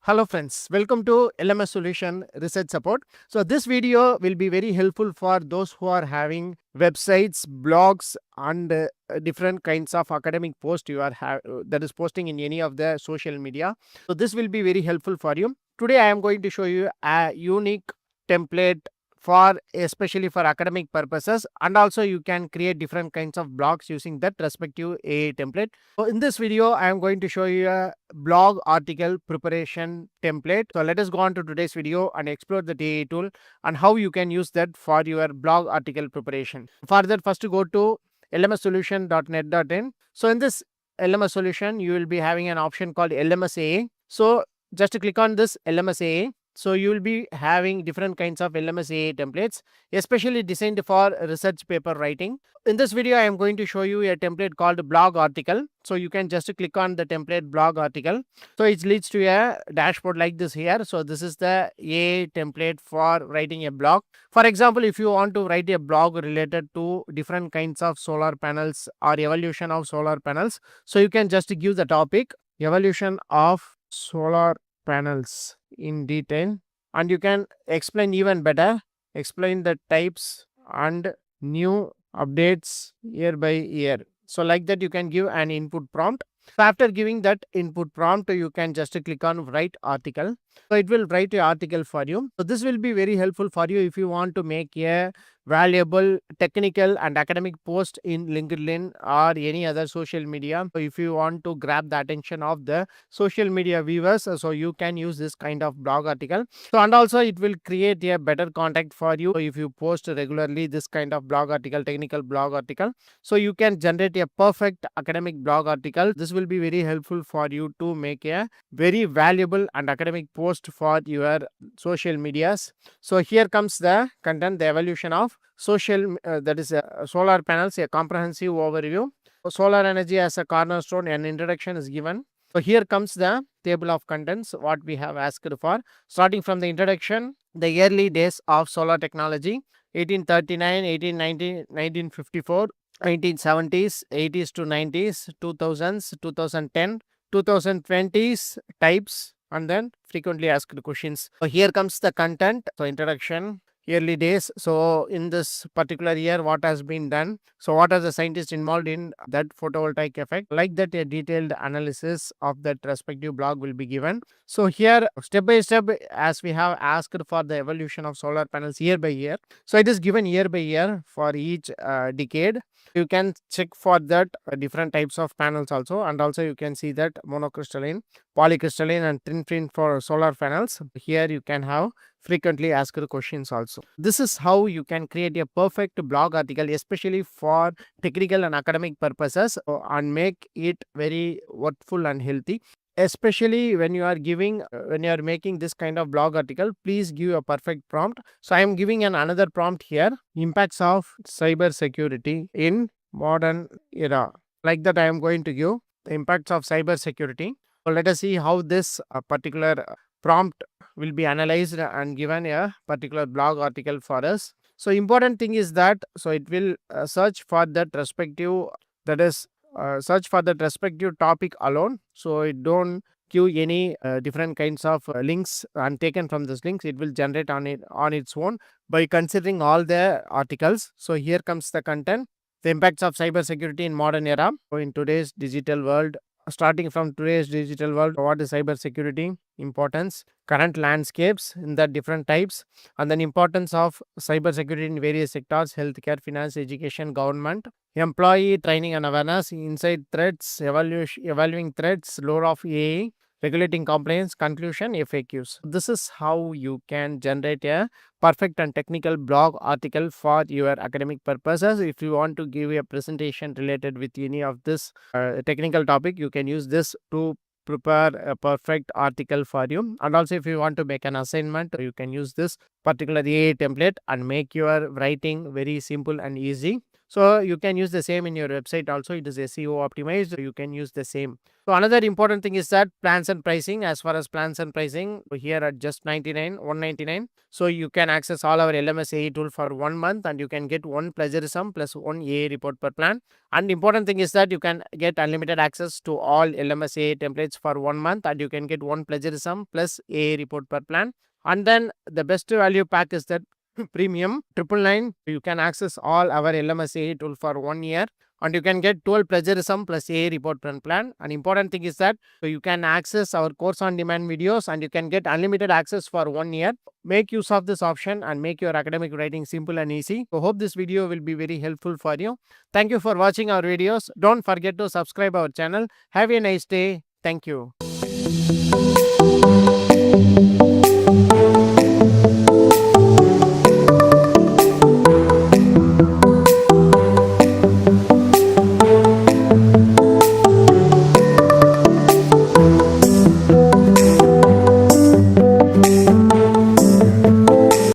Hello friends, welcome to LMS Solution Research Support. So this video will be very helpful for those who are having websites, blogs and different kinds of academic post you are that is posting in any of the social media. So this will be very helpful for you. Today I am going to show you a unique template for especially for academic purposes, and also you can create different kinds of blogs using that respective AI template. So in this video, I am going to show you a blog article preparation template. So let us go on to today's video and explore the AI tool and how you can use that for your blog article preparation. For that, first go to lmssolution.net.in. So in this LMS solution, you will be having an option called LMS AI. So just click on this LMS AI. So you will be having different kinds of LMS AI templates, especially designed for research paper writing. In this video, I am going to show you a template called blog article. So you can just click on the template blog article. So it leads to a dashboard like this here. So this is the AI template for writing a blog. For example, if you want to write a blog related to different kinds of solar panels or evolution of solar panels, so you can just give the topic evolution of solar panels in detail, and you can explain even better, explain the types and new updates year by year. So like that you can give an input prompt. So after giving that input prompt, you can just click on write article. So it will write an article for you. So this will be very helpful for you if you want to make a valuable technical and academic post in LinkedIn or any other social media. So if you want to grab the attention of the social media viewers, so you can use this kind of blog article. So and also it will create a better contact for you if you post regularly this kind of blog article, technical blog article. So you can generate a perfect academic blog article. This will be very helpful for you to make a very valuable and academic post for your social medias. So here comes the content, the evolution of that is solar panels, a comprehensive overview. So solar energy as a cornerstone, an introduction is given. So here comes the table of contents, what we have asked for. Starting from the introduction, the early days of solar technology, 1839, 1890, 1954, 1970s, 80s to 90s, 2000s, 2010, 2020s, types, and then frequently asked questions. So here comes the content. So introduction, early days. So in this particular year, what has been done? So what are the scientists involved in that photovoltaic effect? Like that, a detailed analysis of that respective blog will be given. So here, step by step, as we have asked for the evolution of solar panels year by year. So it is given year by year for each decade. You can check for that different types of panels also, and also you can see that monocrystalline, polycrystalline and thin film for solar panels. Here you can have frequently asked questions also. This is how you can create a perfect blog article, especially for technical and academic purposes, and make it very worthful and healthy. Especially when you are giving, when you are making this kind of blog article, please give a perfect prompt. So I am giving another prompt here: impacts of cyber security in modern era. Like that, I am going to give the impacts of cyber security. So let us see how this particular prompt will be analyzed and given a particular blog article for us. So important thing is that so it will search for that respective, that is search for that respective topic alone. So it don't give any different kinds of links and taken from these links. It will generate on its own by considering all the articles. So here comes the content: the impacts of cybersecurity in modern era. So in today's digital world, starting from today's digital world, what is cybersecurity, importance, current landscapes in the different types, and then importance of cybersecurity in various sectors: healthcare, finance, education, government, employee training and awareness, inside threats, evaluating threats, lore of AI, regulating compliance, conclusion, FAQs. This is how you can generate a perfect and technical blog article for your academic purposes. If you want to give a presentation related with any of this technical topic, you can use this to prepare a perfect article for you. And also if you want to make an assignment, you can use this particular AI template and make your writing very simple and easy. So you can use the same in your website also. It is SEO optimized. You can use the same. So another important thing is that plans and pricing. As far as plans and pricing, here at just 199. So you can access all our LMS AI tool for 1 month, and you can get one plagiarism plus one AI report per plan. And important thing is that you can get unlimited access to all LMS AI templates for 1 month, and you can get one plagiarism plus AI report per plan. And then the best value pack is that premium 999. You can access all our LMS AI tool for 1 year, and you can get 12 plagiarism plus AI report plan. An important thing is that you can access our course on demand videos, and you can get unlimited access for 1 year. Make use of this option and make your academic writing simple and easy. So hope this video will be very helpful for you. Thank you for watching our videos. Don't forget to subscribe our channel. Have a nice day. Thank you.